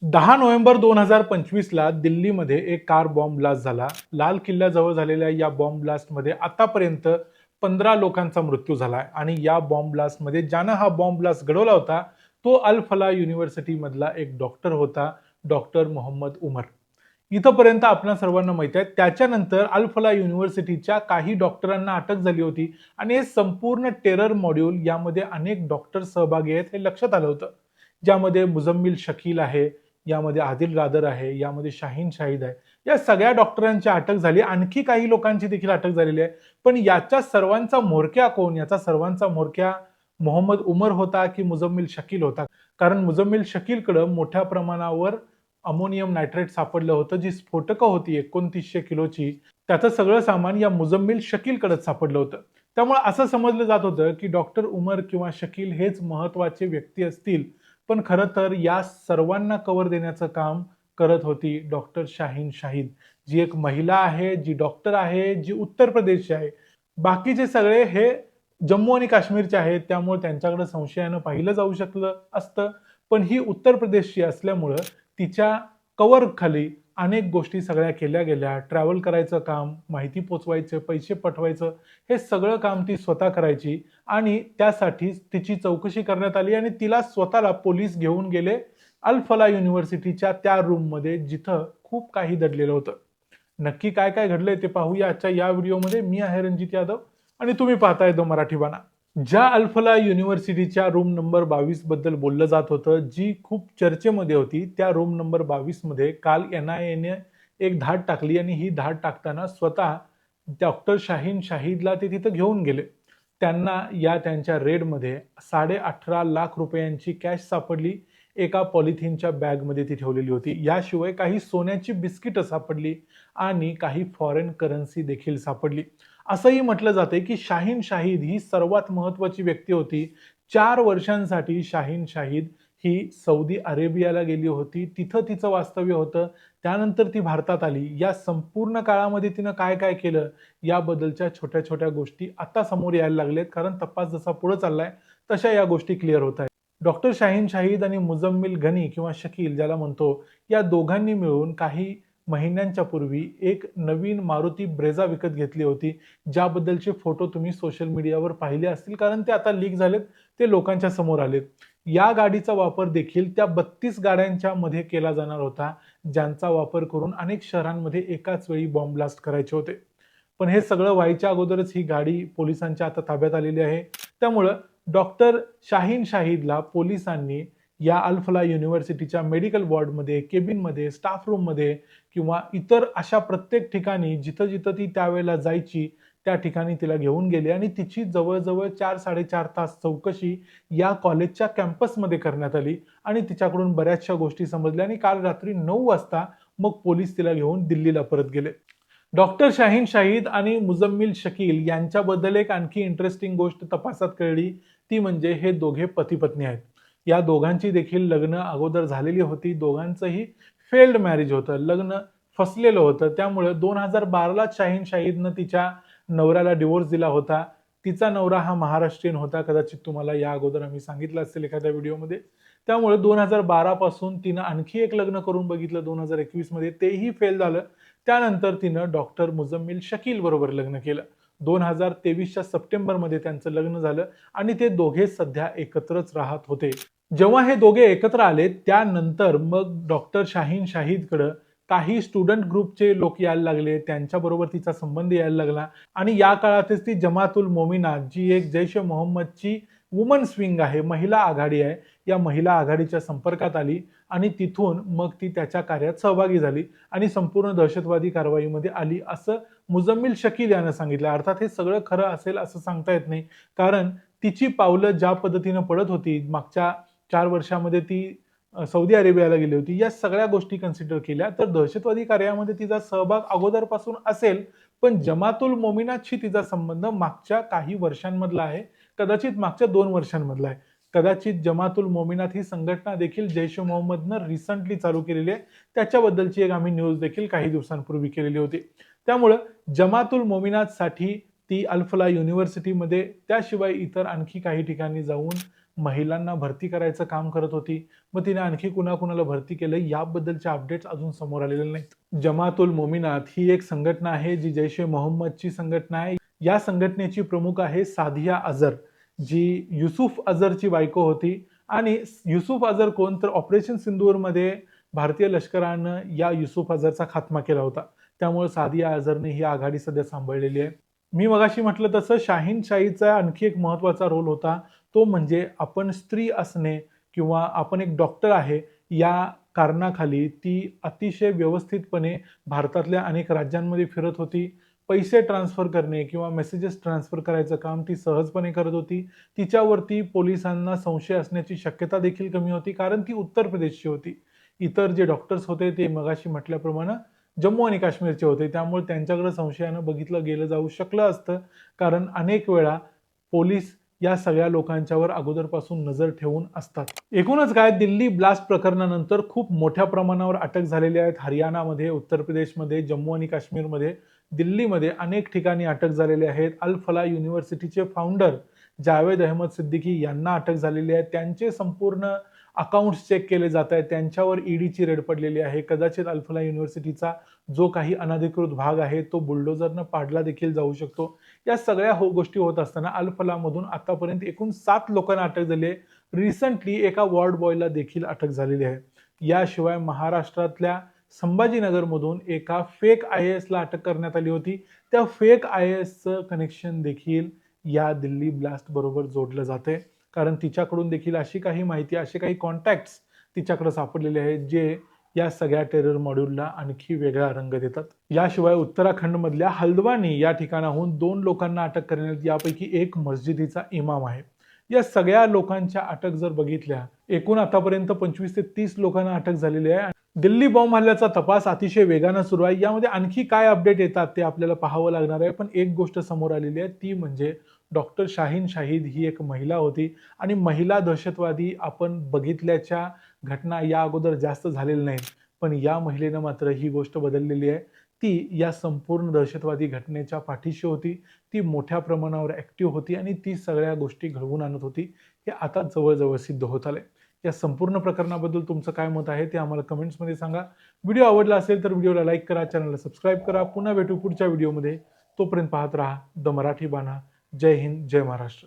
10 November 2025 ला दिल्लीमध्ये एक कार बॉम्ब ब्लास्ट झाला. लाल किल्ल्याजवळ झालेल्या या बॉम्ब ब्लास्टमध्ये आतापर्यंत 15 लोकांचा मृत्यू झाला आणि या बॉम्ब ब्लास्टमध्ये ज्यानं हा बॉम्ब ब्लास्ट घडवला होता तो अल फला युनिव्हर्सिटी मधला एक डॉक्टर होता, डॉक्टर मोहम्मद उमर. इथपर्यंत आपल्या सर्वांना माहित आहे. त्याच्यानंतर अल फला युनिव्हर्सिटीच्या काही डॉक्टरांना अटक झाली होती आणि हे संपूर्ण टेरर मॉड्यूल यामध्ये अनेक डॉक्टर सहभागी आहेत हे लक्षात आलं होतं. ज्यामध्ये मुझम्मिल शकील आहे, यामध्ये आदिल रादर आहे, यामध्ये शाहीन शाहिद आहे. या सगळ्या डॉक्टरांची अटक झाली. आणखी काही लोकांची देखील अटक झालेली आहे. पण याच्या सर्वांचा म्होरक्या कोण? याचा सर्वांचा म्होरक्या मोहम्मद उमर होता की मुझम्मिल शकील होता? कारण मुझम्मिल शकीलकडे मोठ्या प्रमाणावर अमोनियम नायट्रेट सापडलं होतं, जी स्फोटकं होती 2900 किलोची. त्याचं सगळं सामान या मुझम्मिल शकीलकडेच सापडलं होतं. त्यामुळे असं समजलं जात होतं की डॉक्टर उमर किंवा शकील हेच महत्वाचे व्यक्ती असतील. पण खरं तर या सर्वांना कव्हर देण्याचं काम करत होती डॉक्टर शाहीन शाहिद, जी एक महिला आहे, जी डॉक्टर आहे, जी उत्तर प्रदेशची आहे. बाकीचे सगळे हे जम्मू आणि काश्मीरचे आहेत, त्यामुळे त्यांच्याकडे संशयानं पाहिलं जाऊ शकलं असतं. पण ही उत्तर प्रदेशची असल्यामुळं तिच्या कव्हर खाली अनेक गोष्टी सगळ्या केल्या गेल्या. ट्रॅव्हल करायचं काम, माहिती पोचवायचं, पैसे पाठवायचं, हे सगळं काम ती स्वतः करायची आणि त्यासाठीच तिची चौकशी करण्यात आली आणि तिला स्वतःला पोलीस घेऊन गेले अल फला युनिव्हर्सिटीच्या त्या रूममध्ये, जिथं खूप काही दडलेलं होतं. नक्की काय काय घडलंय ते पाहूया आजच्या या व्हिडिओमध्ये. मी आहे रणजित यादव आणि तुम्ही पाहताय द मराठी बाणा. ज्या अल्फला युनिव्हर्सिटीच्या रूम नंबर 22 बद्दल बोललं जात होतं, जी खूप चर्चेमध्ये होती, त्या रूम नंबर 22 मध्ये काल NIA ने एक धाड टाकली आणि ही धाड टाकताना स्वतः डॉक्टर शाहीन शाहिदला ते तिथं घेऊन गेले. त्यांना या त्यांच्या रेडमध्ये 18.5 लाख रुपयांची कॅश सापडली. एका पॉलिथिनच्या बॅगमध्ये ती ठेवलेली होती. याशिवाय काही सोन्याची बिस्किटं सापडली आणि काही फॉरेन करन्सी देखील सापडली. असंही म्हटलं जाते की शाहीन शाहिद ही सर्वात महत्वाची व्यक्ती होती. 4 वर्षांसाठी शाहीन शाहिद ही सौदी अरेबियाला गेली होती. तिथं तिचं वास्तव्य होतं. त्यानंतर ती भारतात आली. या संपूर्ण काळामध्ये तिनं काय काय केलं याबद्दलच्या छोट्या छोट्या गोष्टी आता समोर यायला लागल्यात. कारण तपास जसा पुढे चाललाय तशा या गोष्टी क्लिअर होत आहेत. डॉक्टर शाहीन शाहिद आणि मुझम्मिल गनी किंवा शकील ज्याला म्हणतो, या दोघांनी मिळून काही महिन्यांच्या पूर्वी एक नवीन मारुती ब्रेझा विकत घेतली होती, ज्याबद्दलचे फोटो तुम्ही सोशल मीडियावर पाहिले असतील, कारण ते आता लीक झालेत, ते लोकांच्या समोर आलेत. या गाडीचा वापर देखील त्या 32 गाड्यांच्या मध्ये केला जाणार होता, ज्यांचा वापर करून अनेक शहरांमध्ये एकाच वेळी बॉम्ब ब्लास्ट करायचे होते. पण हे सगळं व्हायच्या अगोदरच ही गाडी पोलिसांच्या आता ताब्यात आलेली आहे. त्यामुळं डॉक्टर शाहीन शाहिदला पोलिसांनी या अल फला युनिव्हर्सिटीच्या मेडिकल वॉर्डमध्ये, केबिनमध्ये, स्टाफ रूममध्ये किंवा इतर अशा प्रत्येक ठिकाणी जिथं जिथं ती त्यावेळेला जायची, त्या ठिकाणी तिला घेऊन गेले आणि तिची जवळजवळ 4-4.5 तास चौकशी या कॉलेजच्या कॅम्पसमध्ये करण्यात आली आणि तिच्याकडून बऱ्याचशा गोष्टी समजल्या आणि काल रात्री 9 वाजता मग पोलीस तिला घेऊन दिल्लीला परत गेले. डॉक्टर शाहीन शाहिद आणि मुझम्मिल शकील यांच्याबद्दल एक आणखी इंटरेस्टिंग गोष्ट तपासात कळली, ती म्हणजे हे दोघे पती पत्नी आहेत. या दोघांची देखील लग्न अगोदर झालेली होती. दोघांचंही फेल्ड मॅरेज होतं, लग्न फसलेलं होतं. त्यामुळे 2012ला शाहीन शाहिदनं तिच्या नवऱ्याला डिवोर्स दिला होता. तिचा नवरा हा महाराष्ट्रीयन होता, कदाचित तुम्हाला या अगोदर आम्ही सांगितलं असेल एखाद्या व्हिडिओमध्ये. त्यामुळे 2012 पासून तिनं आणखी एक लग्न करून बघितलं 2021 मध्ये, तेही फेल झालं. त्यानंतर तिनं डॉक्टर मुझम्मिल शकील बरोबर लग्न केलं. 2023च्या सप्टेंबरमध्ये त्यांचं लग्न झालं आणि ते दोघे सध्या एकत्रच राहत होते. जेव्हा हे दोघे एकत्र आले त्यानंतर मग डॉक्टर शाहीन शाहिदकडं काही स्टुडंट ग्रुपचे लोक यायला लागले, त्यांच्याबरोबर तिचा संबंध यायला लागला आणि या काळातच ती जमातुल मोमिनात, जी एक जैश ए मोहम्मदची वुमन्स विंग आहे, महिला आघाडी आहे, या महिला आघाडीच्या संपर्कात आली आणि तिथून मग ती त्याच्या कार्यात सहभागी झाली आणि संपूर्ण दहशतवादी कारवाईमध्ये आली, असं मुझम्मिल शकील यानं सांगितलं. अर्थात हे सगळं खरं असेल असं सांगता येत नाही, कारण तिची पावलं ज्या पद्धतीनं पडत होती, मागच्या 4 वर्षामध्ये ती सौदी अरेबियाला गेली होती, या सगळ्या गोष्टी कन्सिडर केल्या तर दहशतवादी कार्यामध्ये तिचा सहभाग अगोदरपासून असेल, पण जमातुल मोमिनातशी तिचा संबंध मागच्या काही वर्षांमधला आहे, कदाचित मागच्या 2 वर्षांमधला आहे. कदाचित जमातुल मोमिनात ही संघटना देखील जैश ए मोहम्मदनं रिसंटली चालू केलेली आहे, त्याच्याबद्दलची एक आम्ही न्यूज देखील काही दिवसांपूर्वी केलेली होती. त्यामुळं जमातुल मोमिनातसाठी ती अल फला युनिव्हर्सिटीमध्ये, त्याशिवाय इतर आणखी काही ठिकाणी जाऊन महिलांना भरती करायचं काम करत होती. मग तिने आणखी कुणाकुणाला भरती केलं याबद्दलचे अपडेट्स अजून समोर आलेले नाहीत. जमातुल मोमिनात ही एक संघटना आहे जी जैश ए मोहम्मदची संघटना आहे. या संघटनेची प्रमुख आहे सादिया अझर, जी युसुफ अझरची बायको होती. आणि युसुफ अझर कोण, तर ऑपरेशन सिंदूरमध्ये भारतीय लष्करानं या युसुफ अझरचा खात्मा केला होता. त्यामुळे सादिया अझरने ही आघाडी सध्या सांभाळलेली आहे. मी मगाशी म्हटलं तसं शाहीनशाहीचा आणखी एक महत्त्वाचा रोल होता, तो म्हणजे आपण स्त्री असणे किंवा आपण एक डॉक्टर आहे या कारणाखाली ती अतिशय व्यवस्थितपणे भारतातल्या अनेक राज्यांमध्ये फिरत होती. पैसे ट्रान्सफर करणे किंवा मेसेजेस ट्रान्सफर करायचं काम ती सहजपणे करत होती. तिच्यावरती पोलिसांना संशय असण्याची शक्यता देखील कमी होती, कारण ती उत्तर प्रदेशची होती. इतर जे डॉक्टर्स होते ते मगाशी म्हटल्याप्रमाणे जम्मू आणि काश्मीरचे होते. त्यामुळे त्यांच्याकडे संशयानं बघितलं गेलं जाऊ शकलं असतं, कारण अनेक वेळा पोलीस या सगळ्या लोकांच्यावर अगोदरपासून नजर ठेवून असतात. एकूणच काय, दिल्ली ब्लास्ट प्रकरणानंतर खूप मोठ्या प्रमाणावर अटक झालेल्या आहेत. हरियाणामध्ये, उत्तर प्रदेशमध्ये, जम्मू आणि काश्मीरमध्ये, दिल्लीमध्ये अनेक ठिकाणी अटक झालेले आहेत. अल फला युनिव्हर्सिटीचे फाउंडर जावेद अहमद सिद्दीकी यांना अटक झालेली आहे. त्यांचे संपूर्ण अकाउंट्स चेक केले जात आहेत. त्यांच्यावर ईडीची रेड पडलेली आहे. कदाचित अल फला युनिव्हर्सिटीचा जो काही अनधिकृत भाग आहे तो बुलडोझरनं पाडला देखील जाऊ शकतो. या सगळ्या गोष्टी होत असताना अल फलामधून आतापर्यंत एकूण 7 लोकांना अटक झाली आहे. रिसंटली एका वॉर्ड बॉयला देखील अटक झालेली आहे. याशिवाय महाराष्ट्रातल्या संभाजीनगरमधून एका फेक IAS ला अटक करण्यात आली होती. त्या फेक IASचं कनेक्शन देखील या दिल्ली ब्लास्ट बरोबर जोडलं जाते, कारण तिच्याकडून देखील अशी काही माहिती, असे काही कॉन्टॅक्ट्स तिच्याकडे सापडलेले आहेत जे या सगळ्या टेरर मॉड्यूलला आणखी वेगळा रंग देतात. याशिवाय उत्तराखंडमधल्या हल्द्वानी या ठिकाणाहून 2 लोकांना अटक करण्यात, यापैकी एक मस्जिदीचा इमाम आहे. या सगळ्या लोकांच्या अटक जर बघितल्या, एकूण आतापर्यंत 25 ते 30 लोकांना अटक झालेली आहे. दिल्ली बॉम्ब हल्ल्याचा तपास अतिशय वेगानं सुरू आहे. यामध्ये आणखी काय अपडेट येतात ते आपल्याला पाहावं लागणार आहे. पण एक गोष्ट समोर आलेली आहे, ती म्हणजे डॉक्टर शाहीन शाहिद ही एक महिला होती आणि महिला दहशतवादी आपण बघितल्याच्या घटना या अगोदर जास्त झालेल्या नाहीत. पण या महिलेनं मात्र ही गोष्ट बदललेली आहे. ती या संपूर्ण दहशतवादी घटनेच्या पाठीशी होती. ती मोठ्या प्रमाणावर ऍक्टिव्ह होती आणि ती सगळ्या गोष्टी घडवून आणत होती. हे आता जवळजवळ सिद्ध होत आलंय. या संपूर्ण प्रकरणाबद्दल तुमचं काय मत आहे ते आम्हाला कमेंट्समध्ये सांगा. व्हिडिओ आवडला असेल तर व्हिडिओला लाईक करा, चॅनलला सबस्क्राईब करा. पुन्हा भेटू पुढच्या व्हिडिओमध्ये. तोपर्यंत पाहत राहा द मराठी बाणा. जय हिंद, जय महाराष्ट्र.